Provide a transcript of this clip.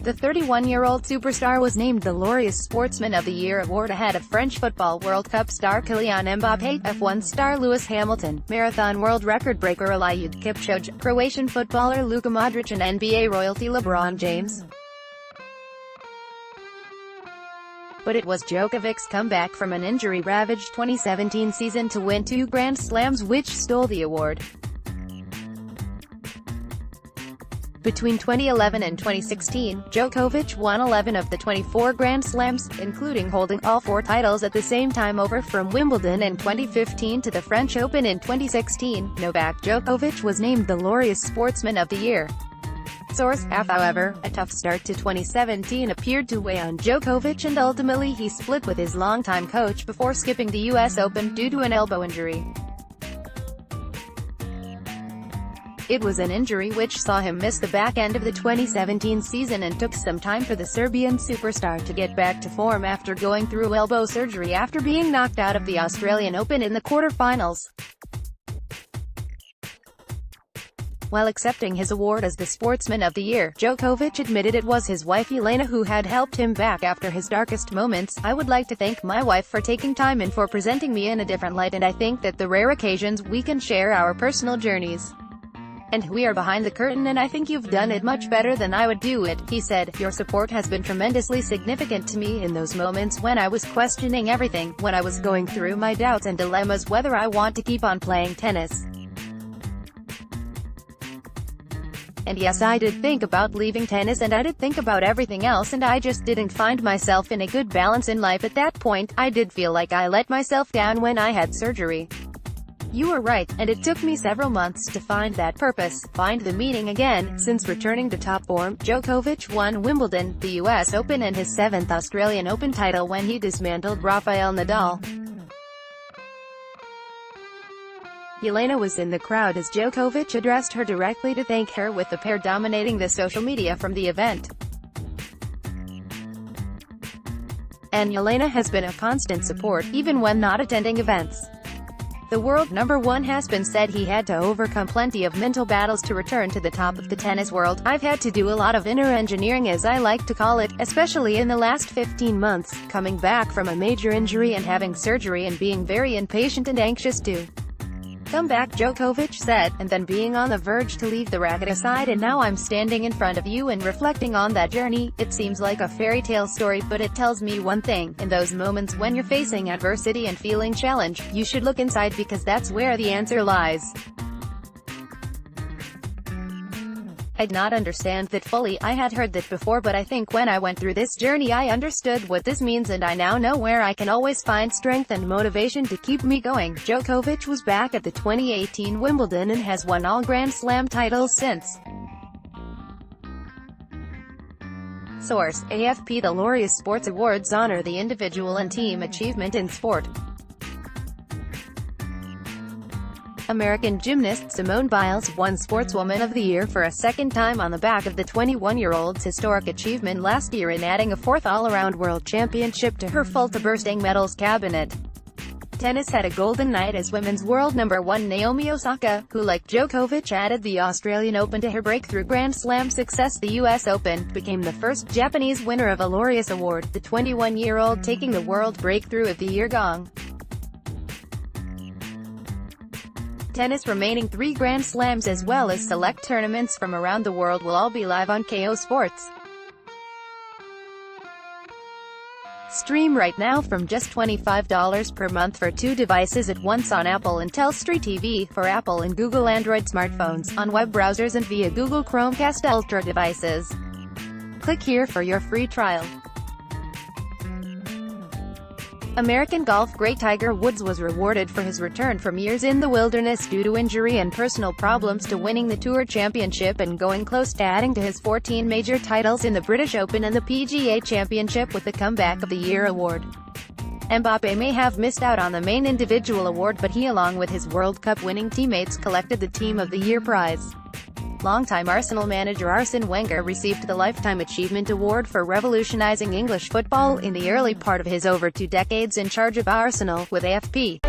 The 31-year-old superstar was named the Laureus Sportsman of the Year award ahead of French football World Cup star Kylian Mbappé, F1 star Lewis Hamilton, marathon world record breaker Eliud Kipchoge, Croatian footballer Luka Modric and NBA royalty LeBron James. But it was Djokovic's comeback from an injury-ravaged 2017 season to win 2 Grand Slams which stole the award. Between 2011 and 2016, Djokovic won 11 of the 24 Grand Slams, including holding all 4 titles at the same time over from Wimbledon in 2015 to the French Open in 2016. Novak Djokovic was named the Laureus Sportsman of the Year. Source: However, a tough start to 2017 appeared to weigh on Djokovic and ultimately he split with his longtime coach before skipping the US Open due to an elbow injury. It was an injury which saw him miss the back end of the 2017 season and took some time for the Serbian superstar to get back to form after going through elbow surgery after being knocked out of the Australian Open in the quarter-finals. While accepting his award as the Sportsman of the Year, Djokovic admitted it was his wife Elena who had helped him back after his darkest moments. "I would like to thank my wife for taking time and for presenting me in a different light, and I think that the rare occasions we can share our personal journeys. And we are behind the curtain and I think you've done it much better than I would do it," he said. "Your support has been tremendously significant to me in those moments when I was questioning everything, when I was going through my doubts and dilemmas whether I want to keep on playing tennis. And yes, I did think about leaving tennis and I did think about everything else and I just didn't find myself in a good balance in life at that point. I did feel like I let myself down when I had surgery. You were right, and it took me several months to find that purpose, find the meaning again." Since returning to top form, Djokovic won Wimbledon, the US Open and his 7th Australian Open title when he dismantled Rafael Nadal. Elena was in the crowd as Djokovic addressed her directly to thank her, with the pair dominating the social media from the event. And Elena has been a constant support, even when not attending events. The world #1 has been said he had to overcome plenty of mental battles to return to the top of the tennis world. "I've had to do a lot of inner engineering, as I like to call it, especially in the last 15 months, coming back from a major injury and having surgery and being very impatient and anxious to come back," Djokovic said, "and then being on the verge to leave the racket aside, and now I'm standing in front of you and reflecting on that journey. It seems like a fairy tale story, but it tells me one thing: in those moments when you're facing adversity and feeling challenged, you should look inside because that's where the answer lies. I did not understand that fully. I had heard that before, but I think when I went through this journey I understood what this means, and I now know where I can always find strength and motivation to keep me going." Djokovic was back at the 2018 Wimbledon and has won all Grand Slam titles since. Source: AFP. The Laureus Sports Awards honor the individual and team achievement in sport. American gymnast Simone Biles won Sportswoman of the Year for a second time on the back of the 21-year-old's historic achievement last year in adding a 4th all-around world championship to her full-to-bursting medals cabinet. Tennis had a golden night as women's world #1 Naomi Osaka, who like Djokovic added the Australian Open to her breakthrough Grand Slam success, the US Open, became the first Japanese winner of a Laureus Award, the 21-year-old taking the World Breakthrough of the Year gong. Tennis remaining 3 Grand Slams as well as select tournaments from around the world will all be live on KO Sports. Stream right now from just $25 per month for 2 devices at once on Apple and Telstra TV, for Apple and Google Android smartphones, on web browsers and via Google Chromecast Ultra devices. Click here for your free trial. American golf great Tiger Woods was rewarded for his return from years in the wilderness due to injury and personal problems to winning the Tour Championship and going close to adding to his 14 major titles in the British Open and the PGA Championship with the Comeback of the Year award. Mbappé may have missed out on the main individual award, but he, along with his World Cup winning teammates, collected the Team of the Year prize. Longtime Arsenal manager Arsene Wenger received the Lifetime Achievement Award for revolutionizing English football in the early part of his over 2 decades in charge of Arsenal, with AFP.